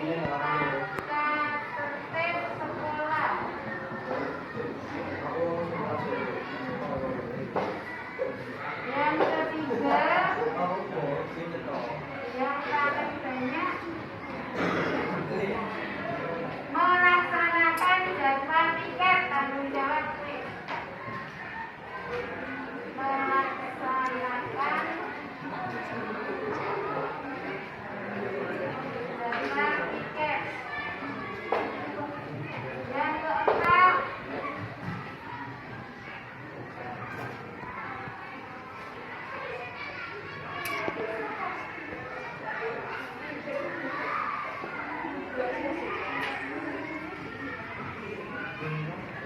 tertib sekolah. Yang ketiga, yang paling banyak melaksanakan jadwal tiket tanggung jawab quiz. Melaksanakan jadwal tiket. Yang keempat,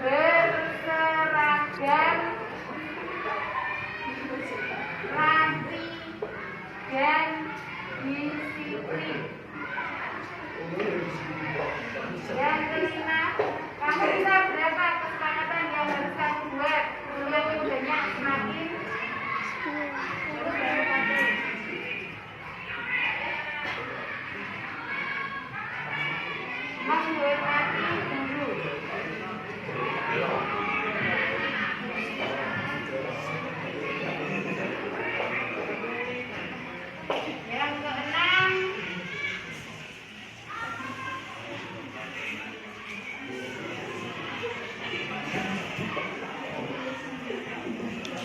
berseragam rapi dan disiplin. Yang kelima, kamu bisa berapa kesepakatan yang harus kamu buat? Semakin banyak semakin menghormati guru. Yang keenam,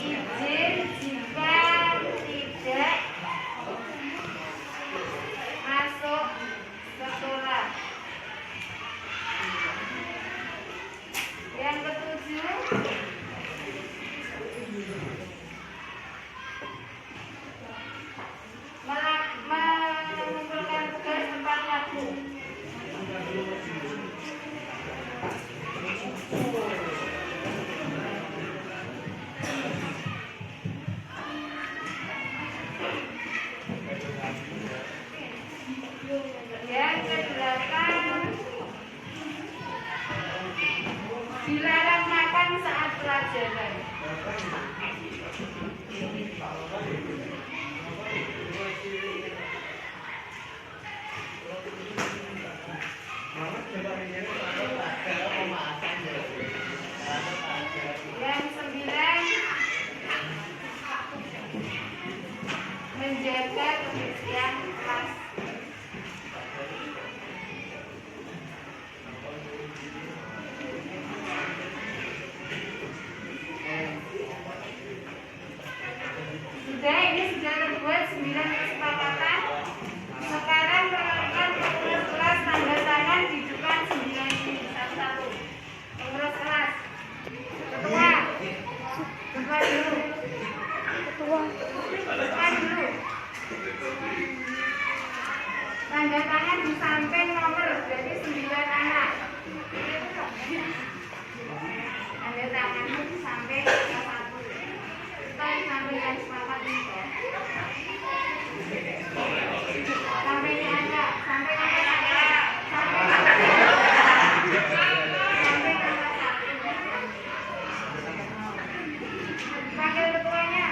izin jika tidak masuk sekolah. Yang ketujuh, mengumpulkan tugas tepat waktu. Yang kedelapan, dilarang makan saat pelajaran. Yang sembilan, menjaga kebersihan kelas. Sudah terbuat 9 kesepakatan. Sekarang rekan pengurus kelas tanda tangan di depan 9 ini satu-satu. Pengurus kelas, ketua dulu, ketua dulu. Tanda tangan di samping nomor, berarti 9 anak. Tanda tanganmu di samping yang satu. Kita sampai yang sepakat ini ya. Sampainya ada, sampai nomor ada, sampai nomor satu. Panggil ketuanya.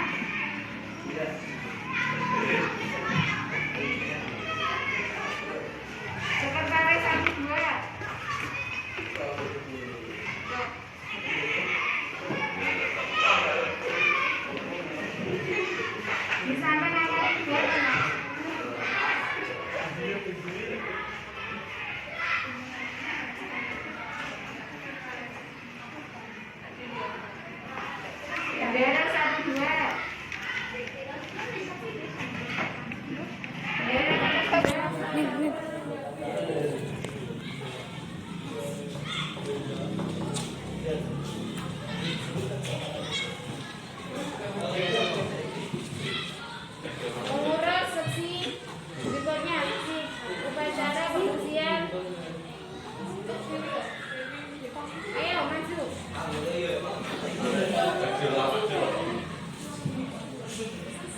Sekretaris 1, 2. Di samping angka 3 teman. Bendera 1, 2. Pengurus seksi berikutnya, upacara pembersihan. Ayo maju.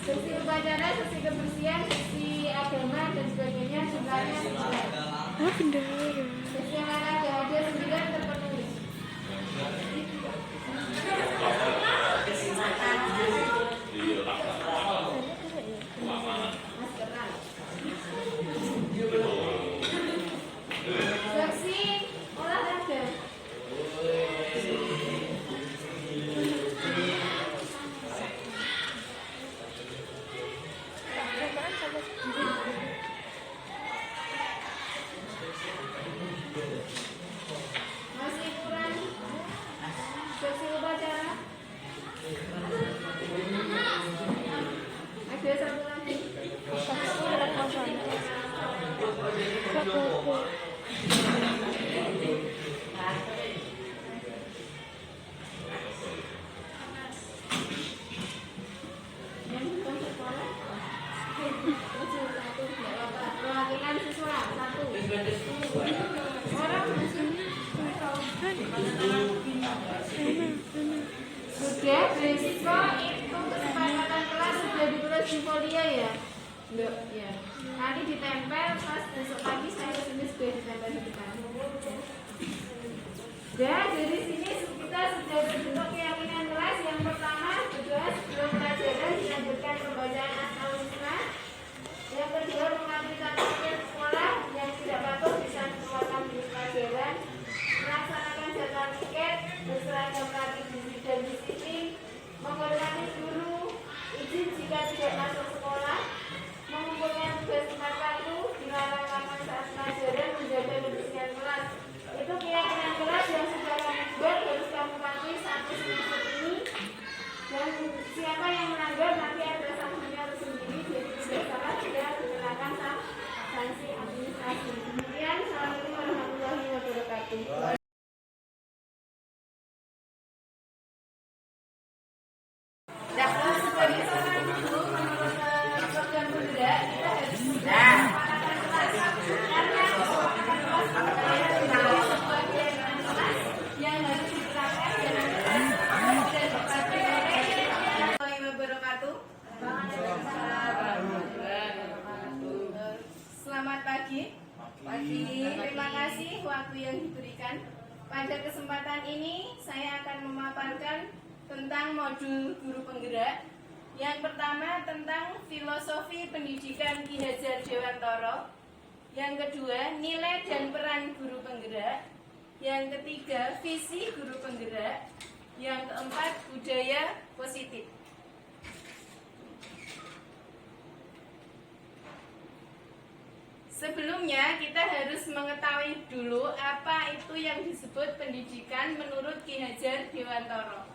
Sesi upacara, sesi kebersihan, sesi agama dan sebagainya jumlahnya 9. Bendera. Sesi olahraga ada 9 terpenuhi. Masih kurang sesi upacara. Ada satu lagi. Yang bukan sekolah. Perwakilan siswa satu. Orang sudah beasiswa itu kesepakatan kelas sudah ditulis di folio ya? Enggak, ya. Nanti ditempel pas besok pagi saya kesini sudah ditempel di depan. Dan dari sini kita sudah berbentuk keyakinan kelas. Yang pertama, berdoa sebelum pelajaran dilanjutkan pembacaan asal husna. Yang kedua, mengaplikasikan sekolah yang tidak patuh bisa dikeluarkan di pelajaran. Melaksanakan jadwal tiket, berseragam rapi dan disiplin, menghormati guru, izin jika tidak masuk sekolah, mengumpulkan tugas tepat waktu, dilarang makan saat pelajaran, menjaga kebersihan kelas. Itu keyakinan kelas yang sudah kami buat, harus kamu patuhi satu semester ini. Dan siapa yang melanggar nanti ada sanksinya tersendiri, jadi tidak salah tidak dikenakan sanksi administrasi. Demikian, assalamualaikum warahmatullahi wabarakatuh. Dakwah sebagai seorang guru menurut program penggerak kita harus menggunakan kelas karena kelas sebagai sebuah keyakinan kelas yang harus diterapkan dalam kelas dan dipakai oleh wabarakatuh. Selamat pagi. Terima kasih waktu yang diberikan. Pada kesempatan ini saya akan memaparkan tentang modul guru penggerak. Yang pertama tentang filosofi pendidikan Ki Hajar Dewantara. Yang kedua, nilai dan peran guru penggerak. Yang ketiga, visi guru penggerak. Yang keempat, budaya positif. Sebelumnya kita harus mengetahui dulu apa itu yang disebut pendidikan menurut Ki Hajar Dewantara.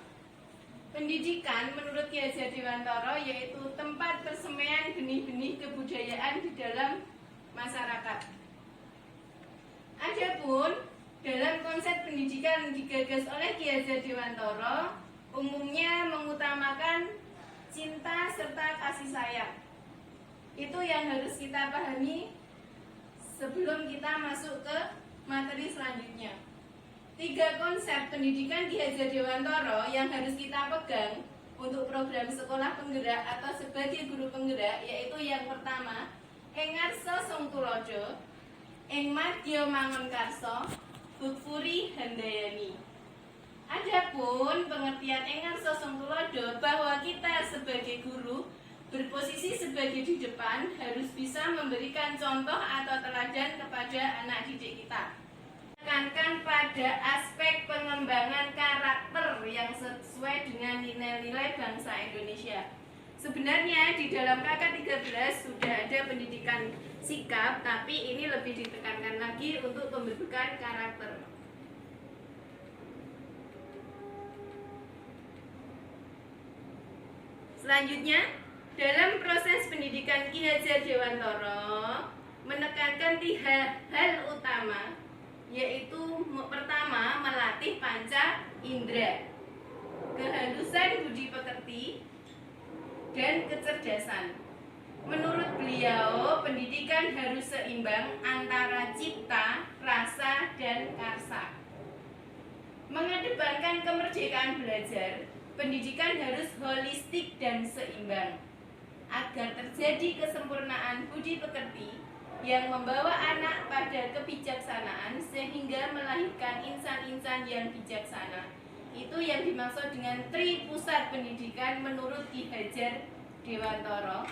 Pendidikan menurut Ki Hajar Dewantara yaitu tempat persemaian benih-benih kebudayaan di dalam masyarakat. Adapun dalam konsep pendidikan digagas oleh Ki Hajar Dewantara umumnya mengutamakan cinta serta kasih sayang. Itu yang harus kita pahami sebelum kita masuk ke materi selanjutnya. 3 konsep pendidikan Ki Hajar Dewantara yang harus kita pegang untuk program sekolah penggerak atau sebagai guru penggerak, yaitu yang pertama, ing ngarsa sung tuladha, ing madya mangun karsa, bukfuri handayani. Adapun pengertian ing ngarsa sung tuladha bahwa kita sebagai guru berposisi sebagai di depan harus bisa memberikan contoh atau teladan kepada anak didik kita. Menekankan pada aspek pengembangan karakter yang sesuai dengan nilai-nilai bangsa Indonesia. Sebenarnya di dalam KK13 sudah ada pendidikan sikap, tapi ini lebih ditekankan lagi untuk pembentukan karakter. Selanjutnya, dalam proses pendidikan Ki Hajar Dewantara menekankan 3 hal utama, yaitu pertama, melatih panca indera, kehalusan budi pekerti, dan kecerdasan. Menurut beliau, pendidikan harus seimbang antara cipta, rasa, dan karsa. Mengedepankan kemerdekaan belajar, pendidikan harus holistik dan seimbang agar terjadi kesempurnaan budi pekerti yang membawa anak pada kebijaksanaan sehingga melahirkan insan-insan yang bijaksana. Itu yang dimaksud dengan tri pusat pendidikan menurut Ki Hajar Dewantara,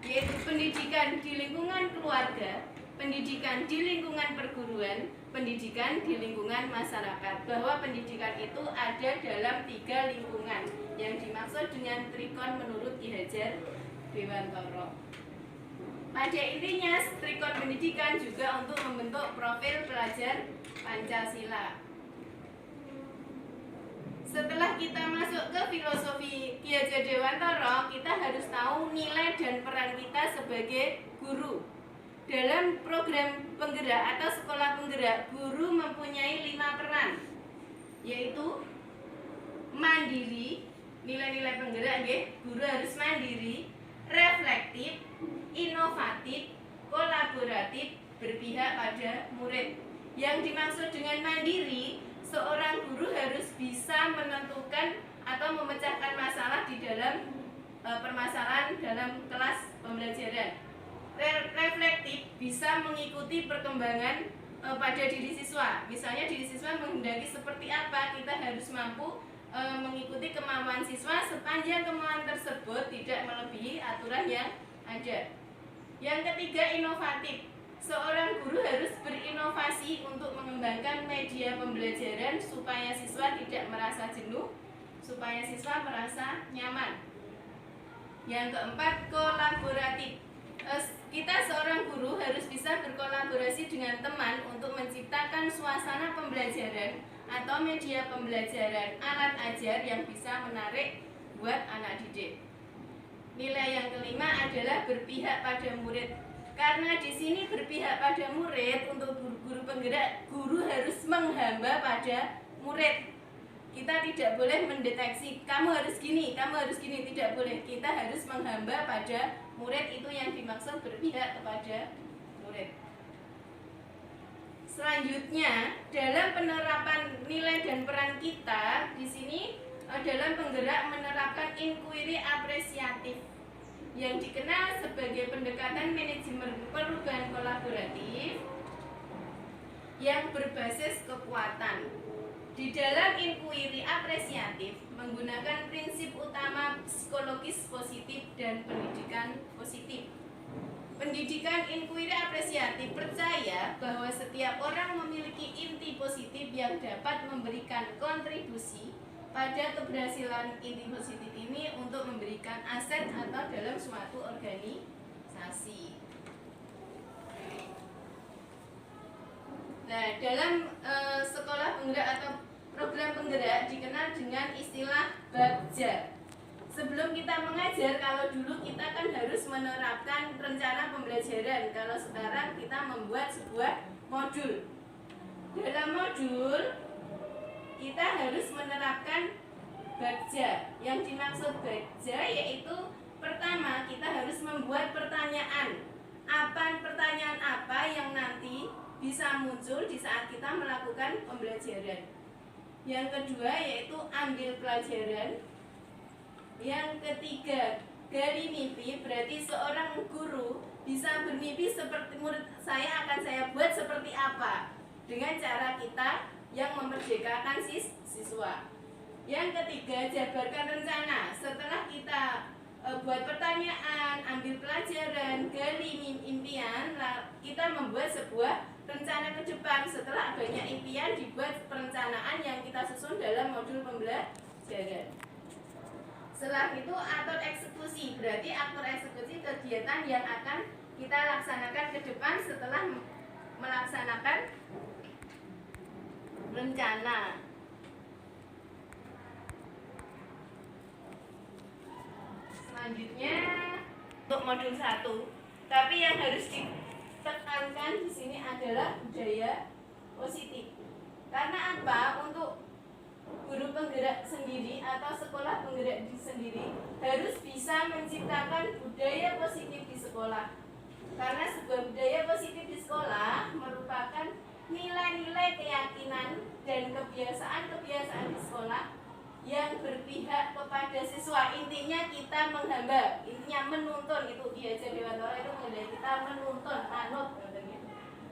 yaitu pendidikan di lingkungan keluarga, pendidikan di lingkungan perguruan, pendidikan di lingkungan masyarakat. Bahwa pendidikan itu ada dalam 3 lingkungan yang dimaksud dengan trikon menurut Ki Hajar Dewantara. Pada intinya, Trikon Pendidikan juga untuk membentuk profil pelajar Pancasila. Setelah kita masuk ke filosofi Ki Hajar Dewantara, kita harus tahu nilai dan peran kita sebagai guru. Dalam program penggerak atau sekolah penggerak, guru mempunyai 5 peran, yaitu mandiri, nilai-nilai penggerak nggih, guru harus mandiri, reflektif, inovatif, kolaboratif, berpihak pada murid. Yang dimaksud dengan mandiri, seorang guru harus bisa menentukan atau memecahkan masalah di dalam permasalahan dalam kelas pembelajaran. Reflektif, bisa mengikuti perkembangan pada diri siswa. Misalnya diri siswa menghendaki seperti apa, kita harus mampu mengikuti kemauan siswa sepanjang kemauan tersebut tidak melebihi aturan yang ada. Yang ketiga, inovatif. Seorang guru harus berinovasi untuk mengembangkan media pembelajaran supaya siswa tidak merasa jenuh, supaya siswa merasa nyaman. Yang keempat, kolaboratif. Kita seorang guru harus bisa berkolaborasi dengan teman untuk menciptakan suasana pembelajaran atau media pembelajaran, alat ajar yang bisa menarik buat anak didik. Nilai yang kelima adalah berpihak pada murid. Karena di sini berpihak pada murid, untuk guru penggerak, guru harus menghamba pada murid. Kita tidak boleh mendeteksi kamu harus gini, tidak boleh. Kita harus menghamba pada murid, itu yang dimaksud berpihak kepada murid. Selanjutnya, dalam penerapan nilai dan peran kita di sini dalam penggerak menerapkan inquiry apresiatif yang dikenal sebagai pendekatan manajemen perubahan kolaboratif yang berbasis kekuatan. Di dalam inquiry apresiatif menggunakan prinsip utama psikologis positif dan pendidikan positif. Pendidikan inquiry apresiatif percaya bahwa setiap orang memiliki inti positif yang dapat memberikan kontribusi pada keberhasilan inti positif ini untuk memberikan aset atau dalam suatu organisasi. Nah, dalam sekolah penggerak atau program penggerak dikenal dengan istilah bagja. Sebelum kita mengajar, kalau dulu kita kan harus menerapkan rencana pembelajaran. Kalau sekarang kita membuat sebuah modul. Dalam modul kita harus menerapkan bagja. Yang dimaksud bagja yaitu pertama, kita harus membuat pertanyaan. Pertanyaan apa yang nanti bisa muncul di saat kita melakukan pembelajaran. Yang kedua yaitu ambil pelajaran. Yang ketiga, gali mimpi. Berarti seorang guru bisa bermimpi seperti murid saya akan saya buat seperti apa, dengan cara kita yang memerdekakan siswa. Yang ketiga, jabarkan rencana. Setelah kita buat pertanyaan, ambil pelajaran, gali impian, kita membuat sebuah rencana ke depan. Setelah banyak impian, dibuat perencanaan yang kita susun dalam modul pembelajaran. Setelah itu atur eksekusi. Berarti atur eksekusi kegiatan yang akan kita laksanakan ke depan setelah melaksanakan rencana. Selanjutnya untuk modul 1. Tapi yang harus ditekankan di sini adalah budaya positif. Karena apa? Untuk guru penggerak sendiri atau sekolah penggerak sendiri harus bisa menciptakan budaya positif di sekolah. Karena sebuah budaya positif di sekolah merupakan nilai-nilai keyakinan dan kebiasaan-kebiasaan di sekolah yang berpihak kepada siswa. Intinya kita menghamba, intinya menuntun. Itu Ki Hajar Dewantara itu mengenai kita menuntun, manut,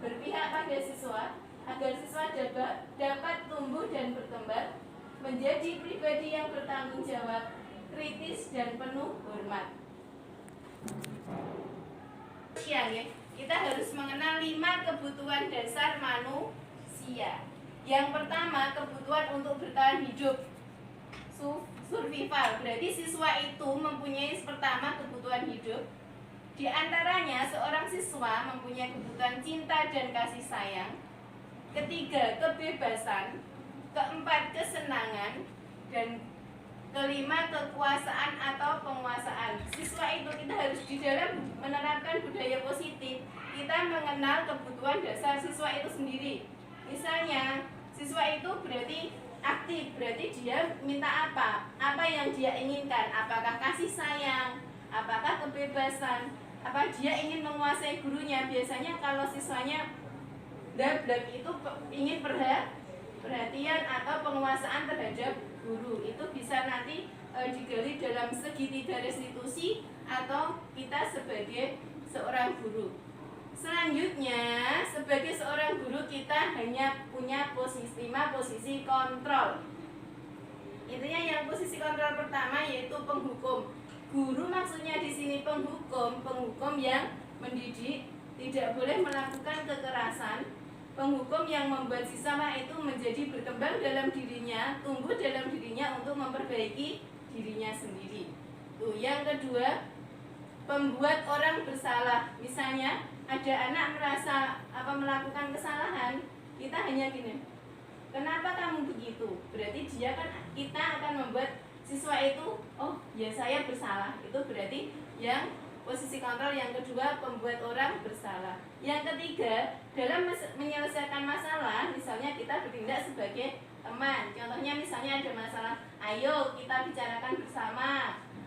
berpihak pada siswa agar siswa dapat tumbuh dan berkembang menjadi pribadi yang bertanggung jawab, kritis dan penuh hormat. Kita harus mengenal 5 kebutuhan dasar manusia. Yang pertama, kebutuhan untuk bertahan hidup, survival. Berarti siswa itu mempunyai pertama kebutuhan hidup. Di antaranya seorang siswa mempunyai kebutuhan cinta dan kasih sayang. Ketiga, kebebasan. Keempat, kesenangan. Dan kelima, kekuasaan atau penguasaan. Siswa itu kita harus di dalam menerapkan budaya positif, kita mengenal kebutuhan dasar siswa itu sendiri. Misalnya, siswa itu berarti aktif, berarti dia minta apa yang dia inginkan, apakah kasih sayang, apakah kebebasan, apa dia ingin menguasai gurunya. Biasanya kalau siswanya blablak itu ingin perhatian atau penguasaan terhadap guru, itu bisa nanti digali dalam segitiga restitusi atau kita sebagai seorang guru. Selanjutnya, sebagai seorang guru kita hanya punya posisi kontrol. Intinya yang posisi kontrol pertama yaitu penghukum. Guru maksudnya di sini penghukum yang mendidik, tidak boleh melakukan kekerasan. Penghukum yang membuat siswa itu menjadi berkembang dalam dirinya, tumbuh dalam dirinya untuk memperbaiki dirinya sendiri. Tuh, yang kedua, pembuat orang bersalah. Misalnya ada anak merasa melakukan kesalahan, kita hanya gini, kenapa kamu begitu? Berarti kita akan membuat siswa itu, oh ya saya bersalah. Itu berarti yang posisi kontrol. Yang kedua, pembuat orang bersalah. Yang ketiga, dalam menyelesaikan masalah, misalnya kita bertindak sebagai teman. Contohnya misalnya ada masalah, ayo kita bicarakan bersama.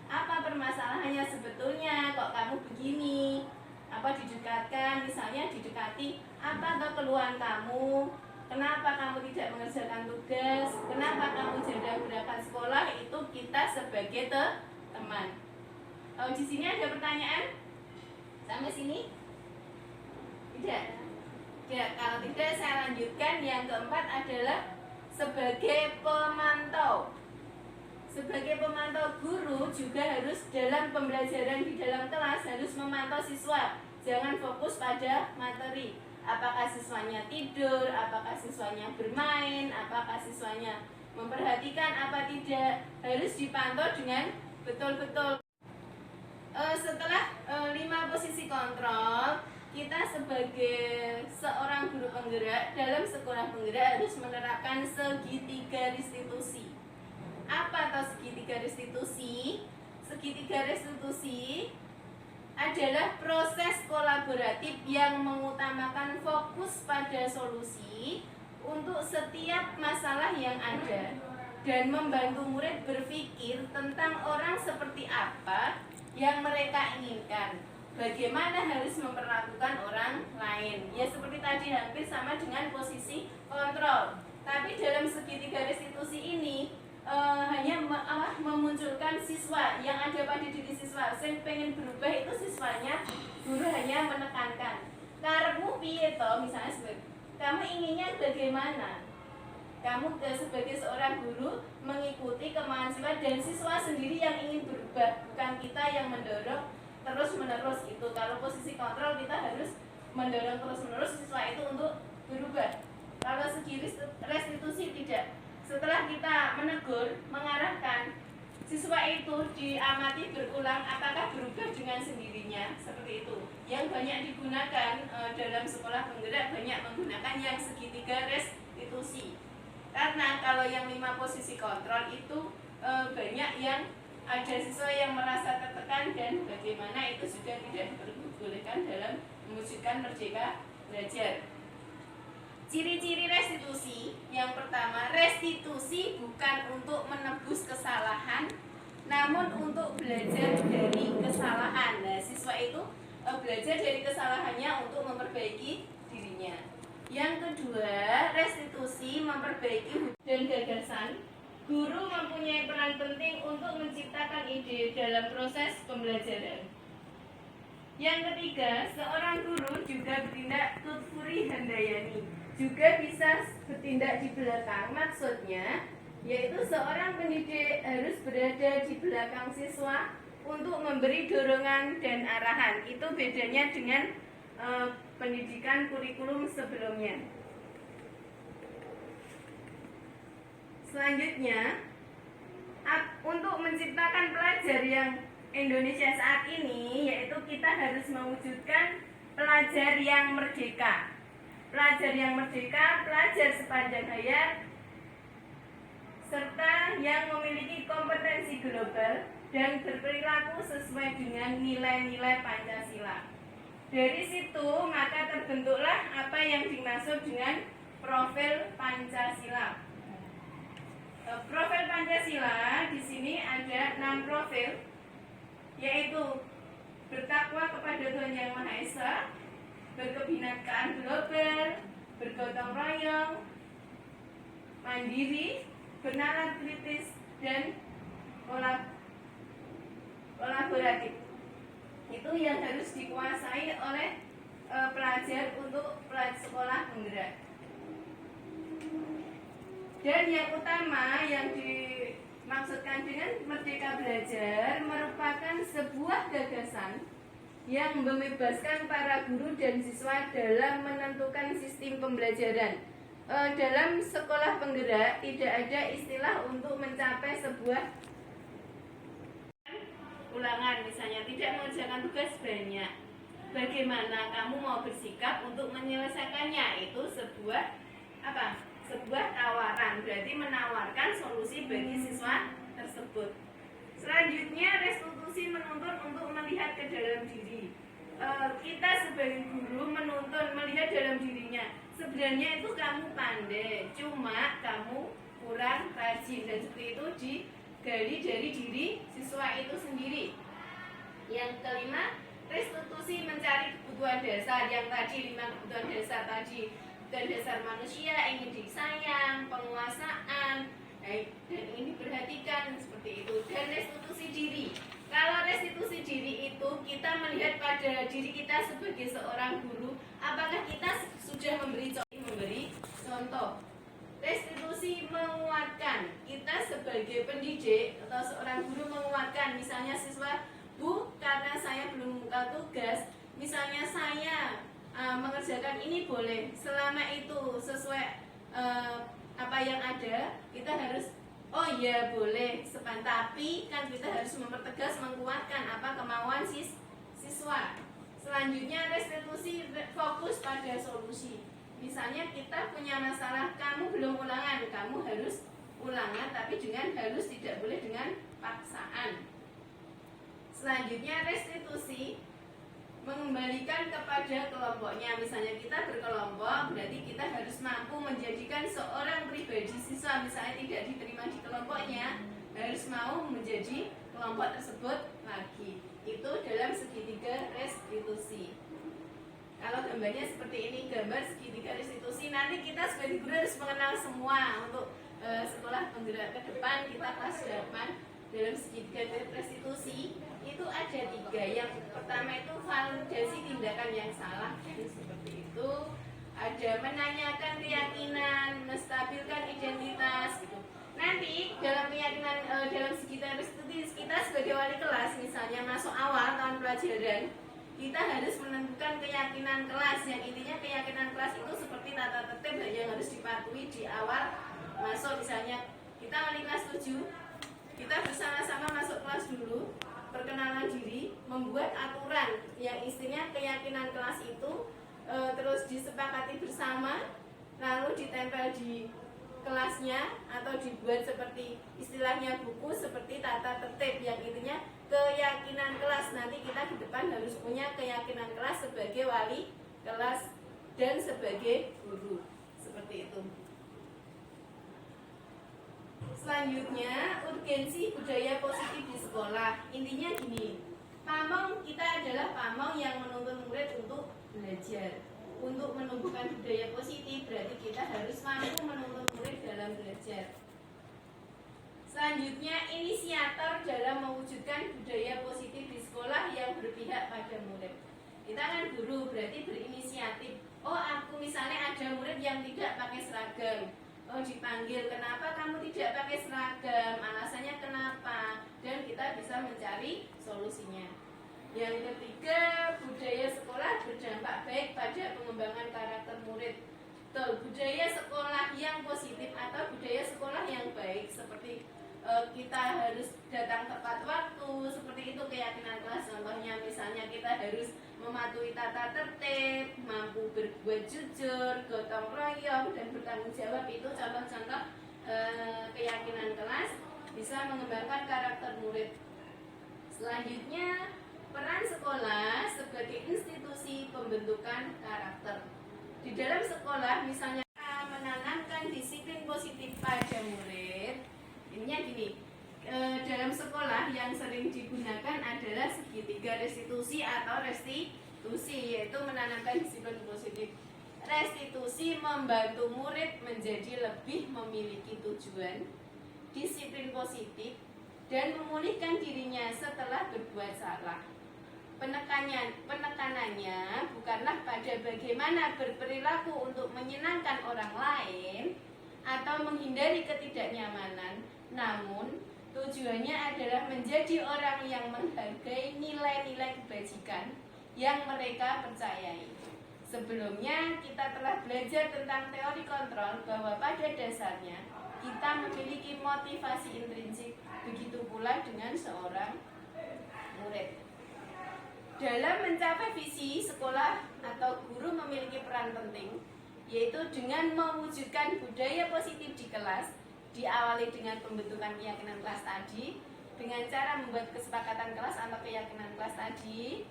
Apa permasalahannya sebetulnya, kok kamu begini? Apa didekatkan, misalnya didekati, apa keluhan kamu? Kenapa kamu tidak mengerjakan tugas? Kenapa kamu jarang berangkat sekolah? Itu kita sebagai teman. Oh, di sini ada pertanyaan? Sampai sini? Tidak. Ya, kalau tidak saya lanjutkan. Yang keempat adalah sebagai pemantau. Sebagai pemantau, guru juga harus dalam pembelajaran di dalam kelas harus memantau siswa. Jangan fokus pada materi. Apakah siswanya tidur, apakah siswanya bermain, apakah siswanya memperhatikan apa tidak, harus dipantau dengan betul-betul. Setelah 5 posisi kontrol, kita sebagai seorang guru penggerak dalam sekolah penggerak harus menerapkan segitiga restitusi. Apa atau segitiga restitusi? Segitiga restitusi adalah proses kolaboratif yang mengutamakan fokus pada solusi untuk setiap masalah yang ada dan membantu murid berpikir tentang orang seperti apa yang mereka inginkan, bagaimana harus memperlakukan orang lain. Ya seperti tadi hampir sama dengan posisi kontrol. Tapi dalam segitiga restitusi ini hanya memunculkan siswa yang ada pada diri siswa. Saya pengen berubah itu siswanya, guru hanya menekankan. Karepmu piye to, misalnya kamu inginnya bagaimana? Kamu sebagai seorang guru mengikuti kemauan siswa dan siswa sendiri yang ingin berubah, bukan kita yang mendorong terus menerus itu. Kalau posisi kontrol kita harus mendorong terus menerus siswa itu untuk berubah. Kalau segi restitusi tidak. Setelah kita menegur, mengarahkan, siswa itu diamati berulang apakah berubah dengan sendirinya, seperti itu. Yang banyak digunakan dalam sekolah penggerak banyak menggunakan yang segitiga restitusi. Karena kalau yang 5 posisi kontrol itu banyak yang ada siswa yang merasa tertekan dan bagaimana itu sudah tidak diperbolehkan dalam mewujudkan merdeka belajar. Ciri-ciri restitusi, yang pertama, restitusi bukan untuk menebus kesalahan, namun untuk belajar dari kesalahan. Nah, siswa itu belajar dari kesalahannya untuk memperbaiki dirinya. Yang kedua, restitusi memperbaiki dan gagasan. Guru mempunyai peran penting untuk menciptakan ide dalam proses pembelajaran. Yang ketiga, seorang guru juga bertindak tutfuri handayani, juga bisa bertindak di belakang. Maksudnya yaitu seorang pendidik harus berada di belakang siswa untuk memberi dorongan dan arahan. Itu bedanya dengan pendidikan kurikulum sebelumnya. Selanjutnya, untuk menciptakan pelajar yang Indonesia saat ini, yaitu kita harus mewujudkan pelajar yang merdeka. Pelajar yang merdeka, pelajar sepanjang hayat, serta yang memiliki kompetensi global dan berperilaku sesuai dengan nilai-nilai Pancasila. Dari situ maka terbentuklah apa yang dimaksud dengan profil Pancasila. Profil Pancasila di sini ada 6 profil, yaitu bertakwa kepada Tuhan Yang Maha Esa, berkebinekaan global, bergotong royong, mandiri, bernalar kritis, dan kolaboratif. Itu yang harus dikuasai oleh pelajar untuk sekolah penggerak. Dan yang utama yang dimaksudkan dengan Merdeka Belajar merupakan sebuah gagasan yang membebaskan para guru dan siswa dalam menentukan sistem pembelajaran. Dalam sekolah penggerak tidak ada istilah untuk mencapai sebuah ulangan, misalnya tidak mengerjakan tugas banyak. Bagaimana kamu mau bersikap untuk menyelesaikannya? Itu sebuah sebuah tawaran, berarti menawarkan solusi bagi siswa tersebut. Selanjutnya, restitusi menuntut untuk melihat ke dalam diri. Kita sebagai guru menuntut melihat dalam dirinya. Sebenarnya itu kamu pandai, cuma kamu kurang rajin, dan seperti itu digali dari diri siswa itu sendiri. Yang kelima, restitusi mencari kebutuhan dasar. Yang tadi 5 kebutuhan dasar tadi, kebutuhan dasar manusia, ingin disayang, penguasaan, dan ingin diperhatikan, seperti itu. Dan restitusi diri. Kalau restitusi diri itu kita melihat pada diri kita sebagai seorang guru, apakah kita sudah memberi contoh. Restitusi menguatkan, kita sebagai pendidik atau seorang guru menguatkan, misalnya siswa, Bu, karena saya belum membuka tugas, misalnya saya mengerjakan ini boleh, selama itu sesuai apa yang ada, kita harus oh iya boleh, tapi kan kita harus mempertegas, menguatkan apa kemauan siswa. Selanjutnya, restitusi fokus pada solusi. Misalnya kita punya masalah, kamu belum ulangan, kamu harus ulangan, tapi dengan halus, tidak boleh dengan paksaan. Selanjutnya, restitusi mengembalikan kepada kelompoknya. Misalnya kita berkelompok, berarti kita harus mampu menjadikan seorang pribadi siswa, misalnya tidak diterima di kelompoknya, harus mau menjadi kelompok tersebut lagi. Itu dalam segitiga restitusi. Kalau gambarnya seperti ini, gambar segitiga restitusi. Nanti kita sebagai guru harus mengenal semua untuk sekolah penggerak ke depan. Kita kelas 8 dalam segitiga restitusi itu ada 3. Yang pertama itu validasi tindakan yang salah, seperti itu. Ada menanyakan keyakinan, menstabilkan identitas, gitu. Nanti dalam keyakinan dalam segitiga restitusi, kita sebagai wali kelas, misalnya masuk awal tahun pelajaran, kita harus menentukan keyakinan kelas. Yang intinya keyakinan kelas itu seperti tata tertib yang harus dipatuhi di awal masuk. Misalnya kita wali kelas 7, kita bersama-sama masuk kelas dulu, perkenalan diri, membuat aturan yang istilahnya keyakinan kelas itu terus disepakati bersama, lalu ditempel di kelasnya atau dibuat seperti istilahnya buku seperti tata tertib yang intinya keyakinan kelas. Nanti kita di depan harus punya keyakinan kelas sebagai wali kelas dan sebagai guru, seperti itu. Selanjutnya, urgensi budaya positif di sekolah. Intinya gini, pamong kita adalah pamong yang menuntun murid untuk belajar. Untuk menumbuhkan budaya positif, berarti kita harus mampu menuntun murid dalam belajar. Selanjutnya, inisiator dalam mewujudkan budaya positif di sekolah yang berpihak pada murid. Kita kan guru, berarti berinisiatif. Oh, aku misalnya ada murid yang tidak pakai seragam. Oh, dipanggil, kenapa kamu tidak pakai seragam, alasannya kenapa, dan kita bisa mencari solusinya. Yang ketiga, budaya sekolah berdampak baik pada pengembangan karakter murid. Budaya sekolah yang positif atau budaya sekolah yang baik, seperti kita harus datang tepat waktu, seperti itu keyakinan kelas. Contohnya misalnya kita harus mematuhi tata tertib, mampu berbuat jujur, gotong royong, dan bertanggung jawab. Itu contoh-contoh keyakinan kelas bisa mengembangkan karakter murid. Selanjutnya, peran sekolah sebagai institusi pembentukan karakter. Di dalam sekolah misalnya menanamkan disiplin positif pada murid. Ininya gini, dalam sekolah yang sering digunakan adalah segitiga restitusi atau restitusi, yaitu menanamkan disiplin positif. Restitusi membantu murid menjadi lebih memiliki tujuan, disiplin positif, dan memulihkan dirinya setelah berbuat salah. Penekanannya bukanlah pada bagaimana berperilaku untuk menyenangkan orang lain atau menghindari ketidaknyamanan, namun tujuannya adalah menjadi orang yang menghargai nilai-nilai kebajikan yang mereka percayai. Sebelumnya kita telah belajar tentang teori kontrol bahwa pada dasarnya kita memiliki motivasi intrinsik, begitu pula dengan seorang murid. Dalam mencapai visi sekolah atau guru memiliki peran penting, yaitu dengan mewujudkan budaya positif di kelas, diawali dengan pembentukan keyakinan kelas tadi, dengan cara membuat kesepakatan kelas atau keyakinan kelas tadi.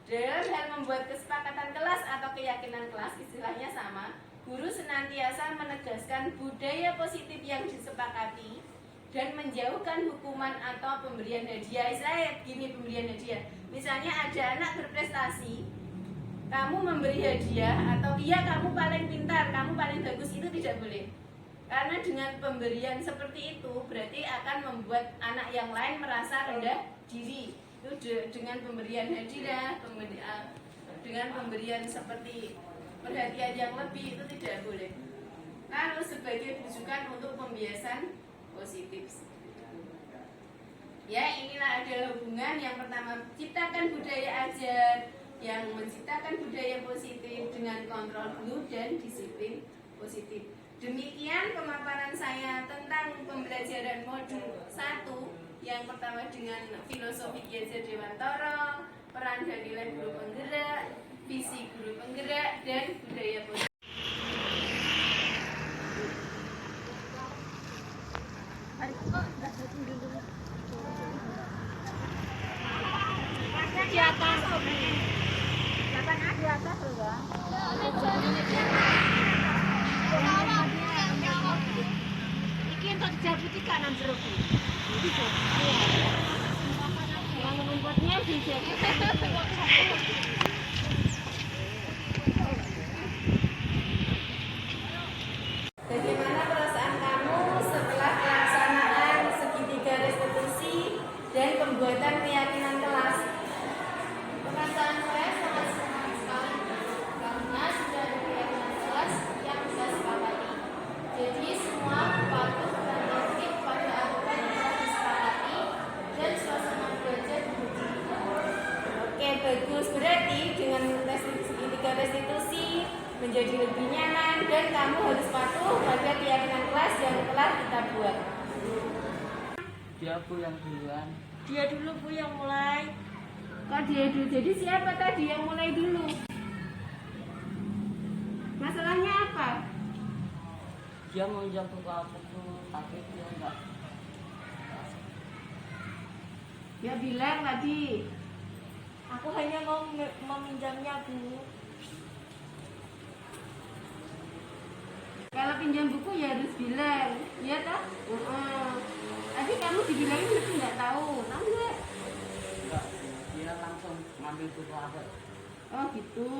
Dalam hal membuat kesepakatan kelas atau keyakinan kelas, istilahnya sama, guru senantiasa menegaskan budaya positif yang disepakati dan menjauhkan hukuman atau pemberian hadiah. Saya gini, pemberian hadiah. Misalnya ada anak berprestasi, kamu memberi hadiah atau iya kamu paling pintar, kamu paling bagus, itu tidak boleh. Karena dengan pemberian seperti itu berarti akan membuat anak yang lain merasa rendah diri. Itu dengan pemberian hadiah, dengan pemberian seperti perhatian yang lebih, itu tidak boleh. Lalu sebagai rujukan untuk pembiasan positif. Ya, inilah adalah hubungan. Yang pertama, ciptakan budaya ajar yang menciptakan budaya positif dengan kontrol dulu dan disiplin positif. Demikian pemaparan saya tentang pembelajaran modul 1. Yang pertama dengan filosofi Ki Hajar Dewantara, peran dan nilai guru penggerak, visi guru penggerak, dan budaya positif. Di atas, 8A di atas loh ya. Iki untuk dijabuti kanan jeruk. Yang membuatnya dijabuti. Bagaimana perasaan kamu setelah pelaksanaan segitiga restitusi dan pembuatan keyakinan kelas? Perasaan saya sangat senang sekali karena sudah ada keyakinan kelas yang bisa disepakati. Jadi semua patuh dan tertib pada aturan yang telah disepakati dan suasana belajar bergembira. Oke, bagus. Berarti dengan segitiga restitusi menjadi lebih nyaman dan kamu harus patuh pada keyakinan kelas yang telah kita buat. Dia Bu yang duluan. Dia dulu Bu yang mulai. Kok dia dulu? Jadi siapa tadi yang mulai dulu? Masalahnya apa? Dia mau pinjam buku aku tuh, tapi dia enggak. Dia bilang tadi. Aku hanya mau meminjamnya Bu. Kalau pinjam buku ya harus bilang, iya toh? Tadi kamu dibilangin tapi nggak tahu, tahu nggak? Enggak, dia langsung ngambil buku aku. Oh gitu.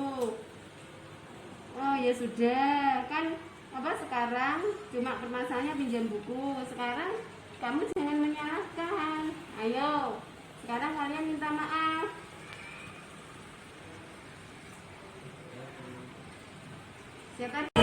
Oh ya sudah, kan apa sekarang cuma permasalahannya pinjam buku. Sekarang kamu jangan menyalahkan. Ayo, sekarang kalian minta maaf. Siapa?